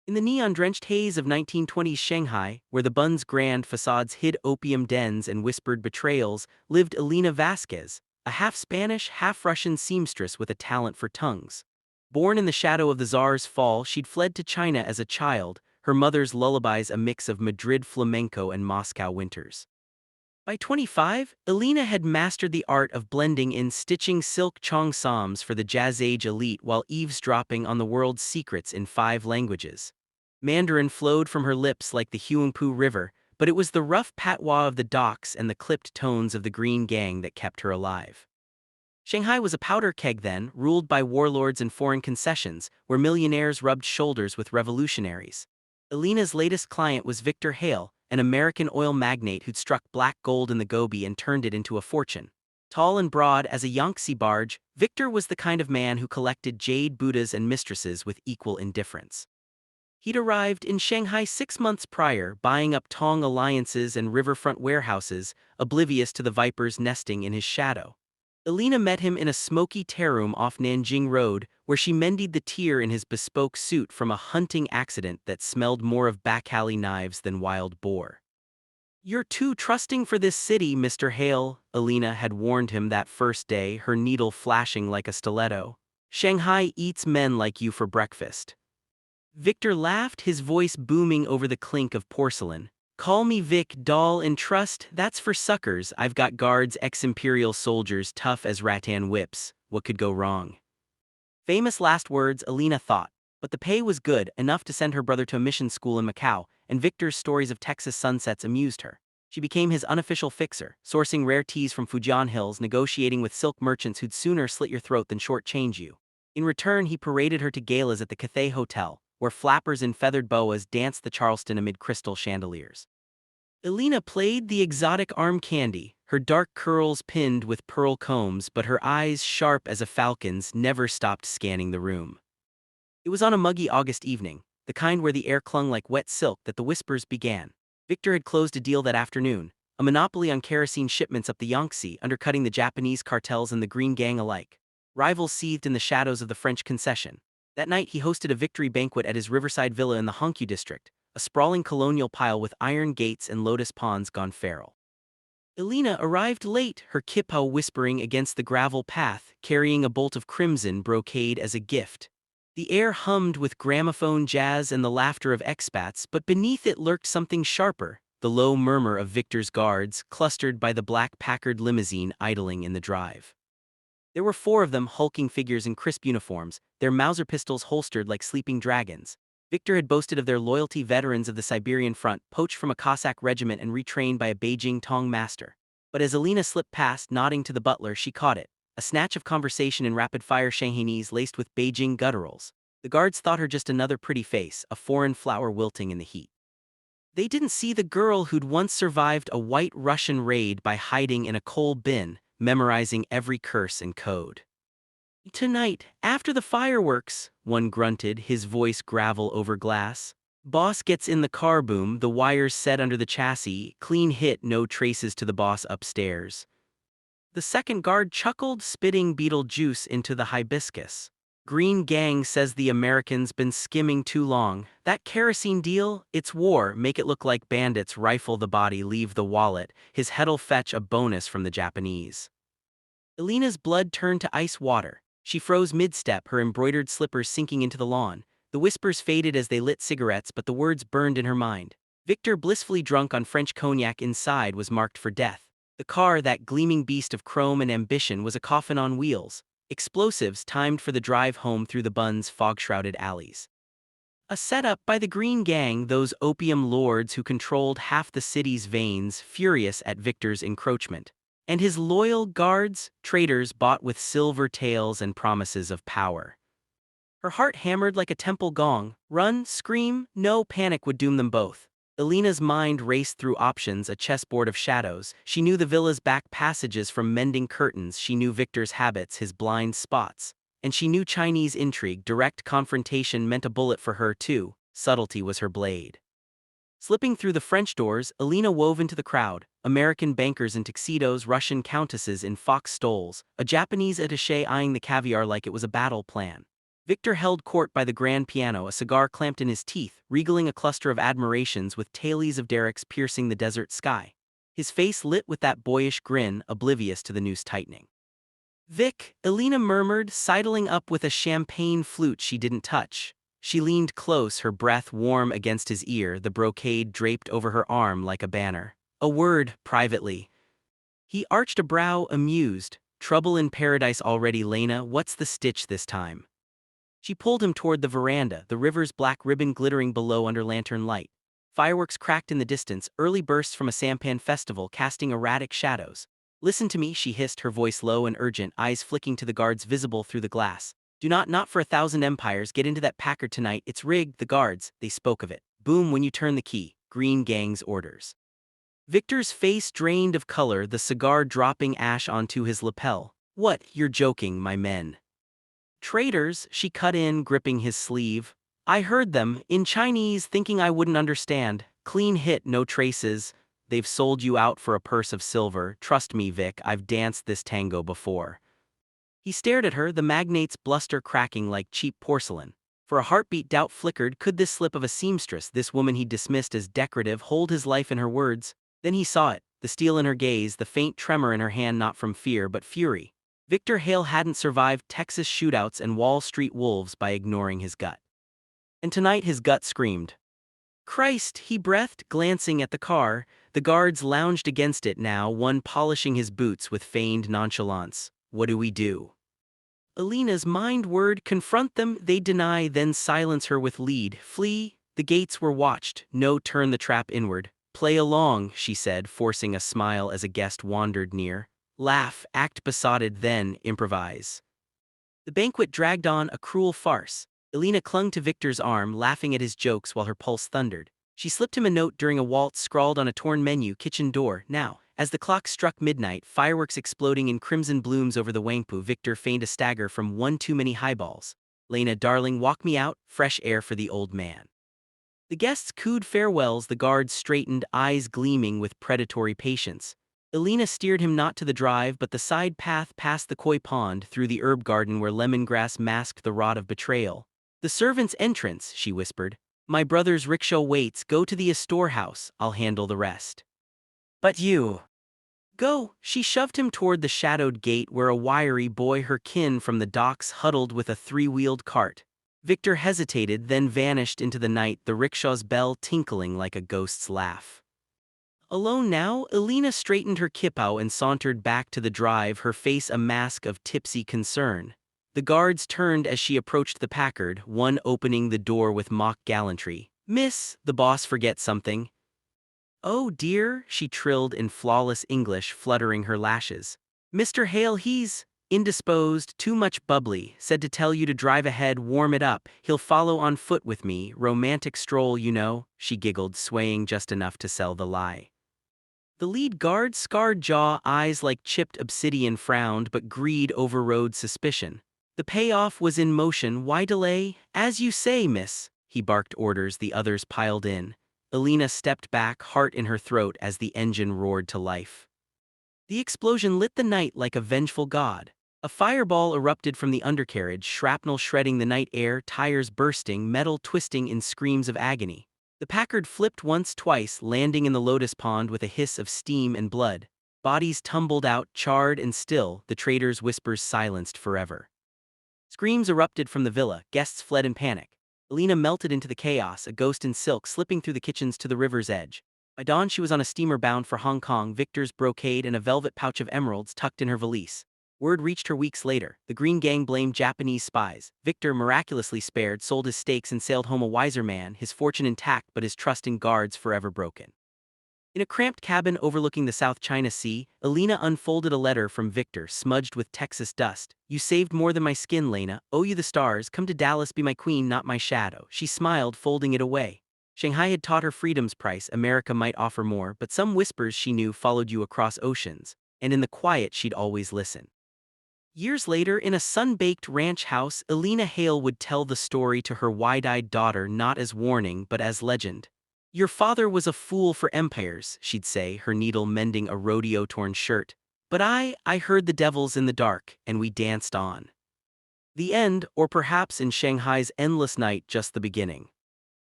In the neon-drenched haze of 1920s Shanghai, where the Bun's grand facades hid opium dens and whispered betrayals, lived Elena Vasquez, a half-Spanish, half-Russian seamstress with a talent for tongues. Born in the shadow of the Tsar's fall, she'd fled to China as a child, her mother's lullabies a mix of Madrid flamenco and Moscow winters. By 25, Elena had mastered the art of blending in stitching silk cheongsams for the jazz-age elite while eavesdropping on the world's secrets in 5 languages. Mandarin flowed from her lips like the Huangpu River, but it was the rough patois of the docks and the clipped tones of the Green Gang that kept her alive. Shanghai was a powder keg then, ruled by warlords and foreign concessions, where millionaires rubbed shoulders with revolutionaries. Elena's latest client was Victor Hale, an American oil magnate who'd struck black gold in the Gobi and turned it into a fortune. Tall and broad as a Yangtze barge, Victor was the kind of man who collected jade Buddhas and mistresses with equal indifference. He'd arrived in Shanghai 6 months prior, buying up Tong alliances and riverfront warehouses, oblivious to the vipers nesting in his shadow. Elena met him in a smoky room off Nanjing Road, where she mended the tear in his bespoke suit from a hunting accident that smelled more of back-alley knives than wild boar. "You're too trusting for this city, Mr. Hale," Elena had warned him that first day, her needle flashing like a stiletto. "Shanghai eats men like you for breakfast." Victor laughed, his voice booming over the clink of porcelain. "Call me Vic, doll and trust, that's for suckers. I've got guards, ex-imperial soldiers, tough as rattan whips. What could go wrong?" Famous last words, Elena thought, but the pay was good, enough to send her brother to a mission school in Macau, and Victor's stories of Texas sunsets amused her. She became his unofficial fixer, sourcing rare teas from Fujian Hills, negotiating with silk merchants who'd sooner slit your throat than shortchange you. In return, he paraded her to galas at the Cathay Hotel, where flappers in feathered boas danced the Charleston amid crystal chandeliers. Elena played the exotic arm candy, her dark curls pinned with pearl combs, but her eyes, sharp as a falcon's, never stopped scanning the room. It was on a muggy August evening, the kind where the air clung like wet silk, that the whispers began. Victor had closed a deal that afternoon, a monopoly on kerosene shipments up the Yangtze, undercutting the Japanese cartels and the Green Gang alike. Rivals seethed in the shadows of the French concession. That night he hosted a victory banquet at his riverside villa in the Hongqiu district, a sprawling colonial pile with iron gates and lotus ponds gone feral. Elena arrived late, her kippah whispering against the gravel path, carrying a bolt of crimson brocade as a gift. The air hummed with gramophone jazz and the laughter of expats, but beneath it lurked something sharper, the low murmur of Victor's guards, clustered by the black Packard limousine idling in the drive. There were 4 of them, hulking figures in crisp uniforms, their Mauser pistols holstered like sleeping dragons. Victor had boasted of their loyalty, veterans of the Siberian front, poached from a Cossack regiment and retrained by a Beijing Tong master. But as Elena slipped past, nodding to the butler, she caught it, a snatch of conversation in rapid-fire Shanghainese laced with Beijing gutturals. The guards thought her just another pretty face, a foreign flower wilting in the heat. They didn't see the girl who'd once survived a white Russian raid by hiding in a coal bin, memorizing every curse and code. "Tonight, after the fireworks," one grunted, his voice gravel over glass. "Boss gets in the car, boom, the wires set under the chassis, clean hit, no traces to the boss upstairs." The second guard chuckled, spitting beetle juice into the hibiscus. "Green Gang says the Americans been skimming too long. That kerosene deal, it's war, make it look like bandits, rifle the body, leave the wallet, his head'll fetch a bonus from the Japanese." Elena's blood turned to ice water. She froze mid-step, her embroidered slippers sinking into the lawn. The whispers faded as they lit cigarettes, but the words burned in her mind. Victor, blissfully drunk on French cognac inside, was marked for death. The car, that gleaming beast of chrome and ambition, was a coffin on wheels. Explosives timed for the drive home through the Bun's fog-shrouded alleys. A setup by the Green Gang, those opium lords who controlled half the city's veins, furious at Victor's encroachment. And his loyal guards, traitors bought with silver tails and promises of power. Her heart hammered like a temple gong. Run, scream, no, panic would doom them both. Elena's mind raced through options, a chessboard of shadows. She knew the villa's back passages from mending curtains, she knew Victor's habits, his blind spots. And she knew Chinese intrigue, direct confrontation meant a bullet for her too, subtlety was her blade. Slipping through the French doors, Elena wove into the crowd, American bankers in tuxedos, Russian countesses in fox stoles, a Japanese attaché eyeing the caviar like it was a battle plan. Victor held court by the grand piano, a cigar clamped in his teeth, regaling a cluster of admirations with tailies of derricks piercing the desert sky. His face lit with that boyish grin, oblivious to the noose tightening. Vic, Elena murmured, sidling up with a champagne flute she didn't touch. She leaned close, her breath warm against his ear, the brocade draped over her arm like a banner. A word, privately. He arched a brow, amused. Trouble in paradise already, Lena, what's the stitch this time? She pulled him toward the veranda, the river's black ribbon glittering below under lantern light. Fireworks cracked in the distance, early bursts from a sampan festival casting erratic shadows. Listen to me, she hissed, her voice low and urgent, eyes flicking to the guards visible through the glass. Do not for 1,000 empires, get into that Packard tonight, it's rigged, the guards, they spoke of it. Boom when you turn the key, Green Gang's orders. Victor's face drained of color, the cigar dropping ash onto his lapel. What, you're joking, my men. Traitors, she cut in, gripping his sleeve. I heard them, in Chinese, thinking I wouldn't understand. Clean hit, no traces. They've sold you out for a purse of silver. Trust me, Vic, I've danced this tango before. He stared at her, the magnate's bluster cracking like cheap porcelain. For a heartbeat, doubt flickered. Could this slip of a seamstress, this woman he dismissed as decorative, hold his life in her words? Then he saw it, the steel in her gaze, the faint tremor in her hand, not from fear but fury. Victor Hale hadn't survived Texas shootouts and Wall Street wolves by ignoring his gut. And tonight his gut screamed. Christ, he breathed, glancing at the car. The guards lounged against it now, one polishing his boots with feigned nonchalance. What do we do? Elena's mind word, confront them, they deny, then silence her with lead. Flee, the gates were watched, no turn the trap inward. Play along, she said, forcing a smile as a guest wandered near. Laugh, act besotted, then improvise. The banquet dragged on, a cruel farce. Elena clung to Victor's arm, laughing at his jokes while her pulse thundered. She slipped him a note during a waltz scrawled on a torn menu, kitchen door, now. As the clock struck midnight, fireworks exploding in crimson blooms over the Wangpu, Victor feigned a stagger from one too many highballs. Lena, darling, walk me out, fresh air for the old man. The guests cooed farewells, the guards straightened, eyes gleaming with predatory patience. Elena steered him not to the drive but the side path past the koi pond, through the herb garden where lemongrass masked the rot of betrayal. The servant's entrance, she whispered. My brother's rickshaw waits, go to the storehouse, I'll handle the rest. But you. Go, she shoved him toward the shadowed gate where a wiry boy, her kin from the docks, huddled with a three-wheeled cart. Victor hesitated, then vanished into the night, the rickshaw's bell tinkling like a ghost's laugh. Alone now, Elena straightened her kippah and sauntered back to the drive, her face a mask of tipsy concern. The guards turned as she approached the Packard, one opening the door with mock gallantry. Miss, the boss forget something. Oh dear, she trilled in flawless English, fluttering her lashes. Mr. Hale, he's indisposed, too much bubbly, said to tell you to drive ahead, warm it up, he'll follow on foot with me, romantic stroll, you know, she giggled, swaying just enough to sell the lie. The lead guard, scarred jaw, eyes like chipped obsidian, frowned, but greed overrode suspicion. The payoff was in motion, why delay? As you say, miss, he barked orders, the others piled in. Elena stepped back, heart in her throat as the engine roared to life. The explosion lit the night like a vengeful god. A fireball erupted from the undercarriage, shrapnel shredding the night air, tires bursting, metal twisting in screams of agony. The Packard flipped once, twice, landing in the lotus pond with a hiss of steam and blood. Bodies tumbled out, charred and still, the traitor's whispers silenced forever. Screams erupted from the villa, guests fled in panic. Elena melted into the chaos, a ghost in silk slipping through the kitchens to the river's edge. By dawn she was on a steamer bound for Hong Kong, Victor's brocade and a velvet pouch of emeralds tucked in her valise. Word reached her weeks later. The Green Gang blamed Japanese spies. Victor, miraculously spared, sold his stakes and sailed home a wiser man, his fortune intact but his trust in guards forever broken. In a cramped cabin overlooking the South China Sea, Elena unfolded a letter from Victor, smudged with Texas dust. You saved more than my skin, Lena. Owe you the stars. Come to Dallas, be my queen, not my shadow. She smiled, folding it away. Shanghai had taught her freedom's price. America might offer more, but some whispers she knew followed you across oceans, and in the quiet she'd always listen. Years later, in a sun-baked ranch house, Elena Hale would tell the story to her wide-eyed daughter, not as warning but as legend. Your father was a fool for empires, she'd say, her needle mending a rodeo-torn shirt. But I heard the devils in the dark, and we danced on. The end, or perhaps in Shanghai's endless night just the beginning.